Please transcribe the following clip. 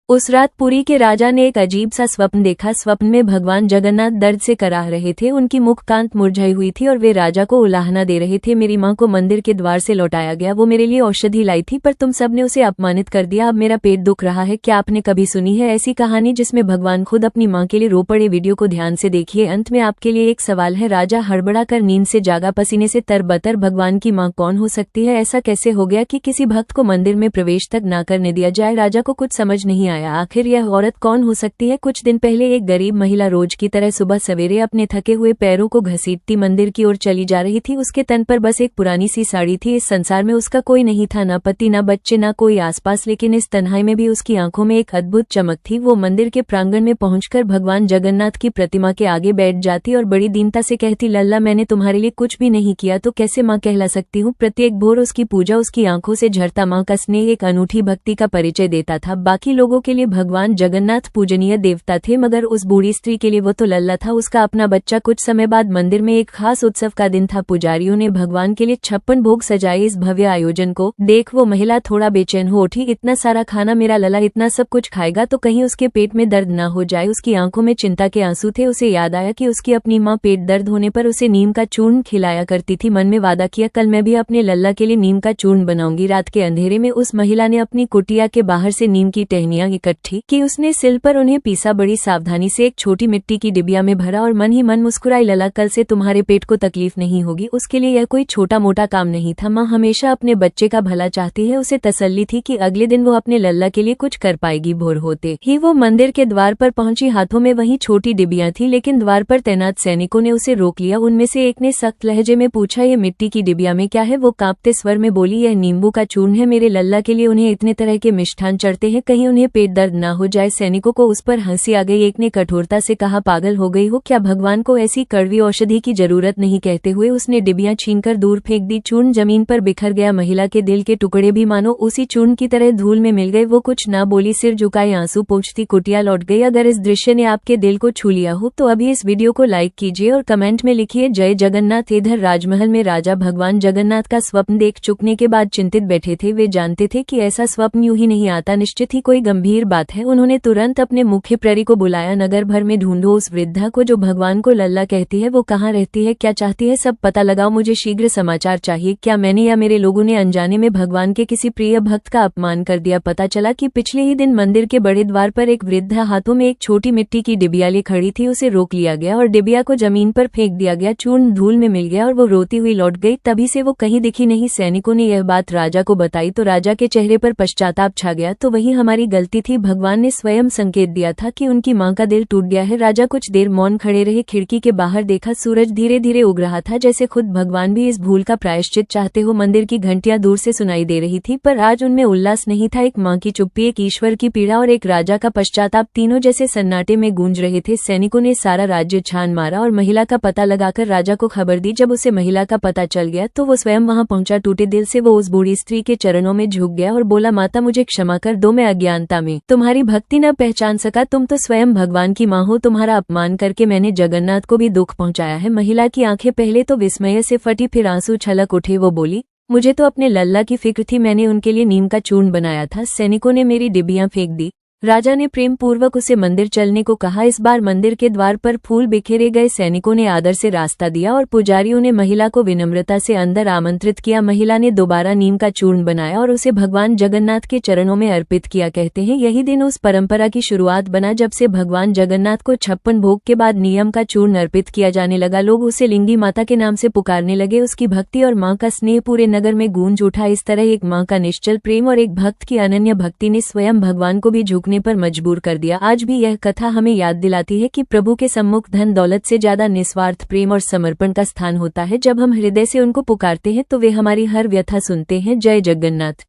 उस रात पुरी के राजा ने एक अजीब सा स्वप्न देखा। स्वप्न में भगवान जगन्नाथ दर्द से कराह रहे थे। उनकी मुख कांत मुरझाई हुई थी और वे राजा को उलाहना दे रहे थे। मेरी माँ को मंदिर के द्वार से लौटाया गया। वो मेरे लिए औषधि लाई थी, पर तुम सबने उसे अपमानित कर दिया। अब मेरा पेट दुख रहा है। क्या आपने कभी सुनी है ऐसी कहानी जिसमें भगवान खुद अपनी माँ के लिए रो पड़े? वीडियो को ध्यान से देखिए। अंत में आपके लिए एक सवाल है। राजा हड़बड़ा कर नींद से जागा, पसीने से तरबतर। भगवान की माँ कौन हो सकती है? ऐसा कैसे हो गया कि किसी भक्त को मंदिर में प्रवेश तक न करने दिया जाए? राजा को कुछ समझ नहीं आया। आखिर यह औरत कौन हो सकती है? कुछ दिन पहले एक गरीब महिला रोज की तरह सुबह सवेरे अपने थके हुए पैरों को घसीटती मंदिर की ओर चली जा रही थी। उसके तन पर बस एक पुरानी सी साड़ी थी। इस संसार में उसका कोई नहीं था, न पति न बच्चे न कोई आसपास, लेकिन इस तन्हाई में भी उसकी आंखों में एक अद्भुत चमक थी। वो मंदिर के प्रांगण में पहुंचकर भगवान जगन्नाथ की प्रतिमा के आगे बैठ जाती और बड़ी दीनता से कहती, लल्ला मैंने तुम्हारे लिए कुछ भी नहीं किया तो कैसे माँ कहला सकती हूँ? प्रत्येक भोर उसकी पूजा उसकी आंखों से झरता माँ का स्नेह एक अनूठी भक्ति का परिचय देता था। बाकी लोगों के लिए भगवान जगन्नाथ पूजनीय देवता थे, मगर उस बूढ़ी स्त्री के लिए वो तो लल्ला था, उसका अपना बच्चा। कुछ समय बाद मंदिर में एक खास उत्सव का दिन था। पुजारियों ने भगवान के लिए 56 भोग सजाए। इस भव्य आयोजन को देख वो महिला थोड़ा बेचैन हो उठी। इतना सारा खाना, मेरा लल्ला इतना सब कुछ खाएगा तो कहीं उसके पेट में दर्द न हो जाए? उसकी आंखों में चिंता के आंसू थे। उसे याद आया कि उसकी अपनी माँ पेट दर्द होने पर उसे नीम का चूर्ण खिलाया करती थी। मन में वादा किया, कल मैं भी अपने लल्ला के लिए नीम का चूर्ण बनाऊंगी। रात के अंधेरे में उस महिला ने अपनी कुटिया के बाहर से नीम की टहनियां इकट्ठी की। उसने सिल पर उन्हें पीसा, बड़ी सावधानी से एक छोटी मिट्टी की डिबिया में भरा और मन ही मन मुस्कुराई, लल्ला कल से तुम्हारे पेट को तकलीफ नहीं होगी। उसके लिए यह कोई छोटा मोटा काम नहीं था। माँ हमेशा अपने बच्चे का भला चाहती है। उसे तसल्ली थी कि अगले दिन वो अपने लल्ला के लिए कुछ कर पाएगी। भोर होते ही वो मंदिर के द्वार पर पहुंची। हाथों में वही छोटी डिबिया थी, लेकिन द्वार पर तैनात सैनिकों ने उसे रोक लिया। उनमें से एक ने सख्त लहजे में पूछा, ये मिट्टी की डिबिया में क्या है? वो कांपते स्वर में बोली, यह नींबू का चूर्ण है मेरे लल्ला के लिए। उन्हें इतने तरह के मिष्ठान चढ़ते हैं, कहीं उन्हें पेट दर्द न हो जाए। सैनिकों को उस पर हंसी आ गई। एक ने कठोरता से कहा, पागल हो गई हो क्या? भगवान को ऐसी कड़वी औषधि की जरूरत नहीं। कहते हुए उसने डिबिया छीनकर दूर फेंक दी। चूर्ण जमीन पर बिखर गया। महिला के दिल के टुकड़े भी मानो उसी चूर्ण की तरह धूल में मिल गए। वो कुछ ना बोली, सिर झुकाए आंसू पोंछती कुटिया लौट गई। अगर इस दृश्य ने आपके दिल को छू लिया हो तो अभी इस वीडियो को लाइक कीजिए और कमेंट में लिखिए जय जगन्नाथ। इधर राजमहल में राजा भगवान जगन्नाथ का स्वप्न देख चुकने के बाद चिंतित बैठे थे। वे जानते थे कि ऐसा स्वप्न यूं ही नहीं आता, निश्चित ही कोई गंभीर बात है। उन्होंने तुरंत अपने मुख्य प्रहरी को बुलाया। नगर भर में ढूंढो उस वृद्धा को जो भगवान को लल्ला कहती है। वो कहाँ रहती है, क्या चाहती है, सब पता लगाओ। मुझे शीघ्र समाचार चाहिए। क्या मैंने या मेरे लोगों ने अनजाने में भगवान के किसी प्रिय भक्त का अपमान कर दिया? पता चला कि पिछले ही दिन मंदिर के बड़े द्वार पर एक वृद्धा हाथों में एक छोटी मिट्टी की डिबिया ले खड़ी थी। उसे रोक लिया गया और डिबिया को जमीन पर फेंक दिया गया। चूर्ण धूल में मिल गया और वो रोती हुई लौट गई। तभी से वो कहीं दिखी नहीं। सैनिकों ने यह बात राजा को बताई तो राजा के चेहरे पर पश्चाताप छा गया। तो वही हमारी गलती थी। भगवान ने स्वयं संकेत दिया था कि उनकी माँ का दिल टूट गया है। राजा कुछ देर मौन खड़े रहे। खिड़की के बाहर देखा, सूरज धीरे धीरे उग रहा था, जैसे खुद भगवान भी इस भूल का प्रायश्चित चाहते हो। मंदिर की घंटियां दूर से सुनाई दे रही थी, पर आज उनमें उल्लास नहीं था। एक माँ की चुप्पी, एक ईश्वर की पीड़ा और एक राजा का पश्चाताप, तीनों जैसे सन्नाटे में गूंज रहे थे। सैनिकों ने सारा राज्य छान मारा और महिला का पता लगाकर राजा को खबर दी। जब उसे महिला का पता चल गया तो वो स्वयं वहां पहुंचा। टूटे दिल से वो उस बूढ़ी स्त्री के चरणों में झुक गया और बोला, माता मुझे क्षमा कर दो, मैं अज्ञानता में तुम्हारी भक्ति न पहचान सका। तुम तो स्वयं भगवान की माँ हो। तुम्हारा अपमान करके मैंने जगन्नाथ को भी दुख पहुंचाया है। महिला की आंखें पहले तो विस्मय से फटी, फिर आंसू छलक उठे। वो बोली, मुझे तो अपने लल्ला की फिक्र थी, मैंने उनके लिए नीम का चूर्ण बनाया था। सैनिकों ने मेरी डिबियां फेंक दी। राजा ने प्रेम पूर्वक उसे मंदिर चलने को कहा। इस बार मंदिर के द्वार पर फूल बिखेरे गए। सैनिकों ने आदर से रास्ता दिया और पुजारियों ने महिला को विनम्रता से अंदर आमंत्रित किया। महिला ने दोबारा नीम का चूर्ण बनाया और उसे भगवान जगन्नाथ के चरणों में अर्पित किया। कहते हैं यही दिन उस परंपरा की शुरुआत बना जब से भगवान जगन्नाथ को 56 भोग के बाद नियम का चूर्ण अर्पित किया जाने लगा। लोग उसे लिंगी माता के नाम से पुकारने लगे। उसकी भक्ति और माँ का स्नेह पूरे नगर में गूंज उठा। इस तरह एक माँ का निश्चल प्रेम और एक भक्त की अनन्य भक्ति ने स्वयं भगवान को भी झुकने पर मजबूर कर दिया। आज भी यह कथा हमें याद दिलाती है कि प्रभु के सम्मुख धन दौलत से ज्यादा निस्वार्थ प्रेम और समर्पण का स्थान होता है। जब हम हृदय से उनको पुकारते हैं तो वे हमारी हर व्यथा सुनते हैं। जय जगन्नाथ।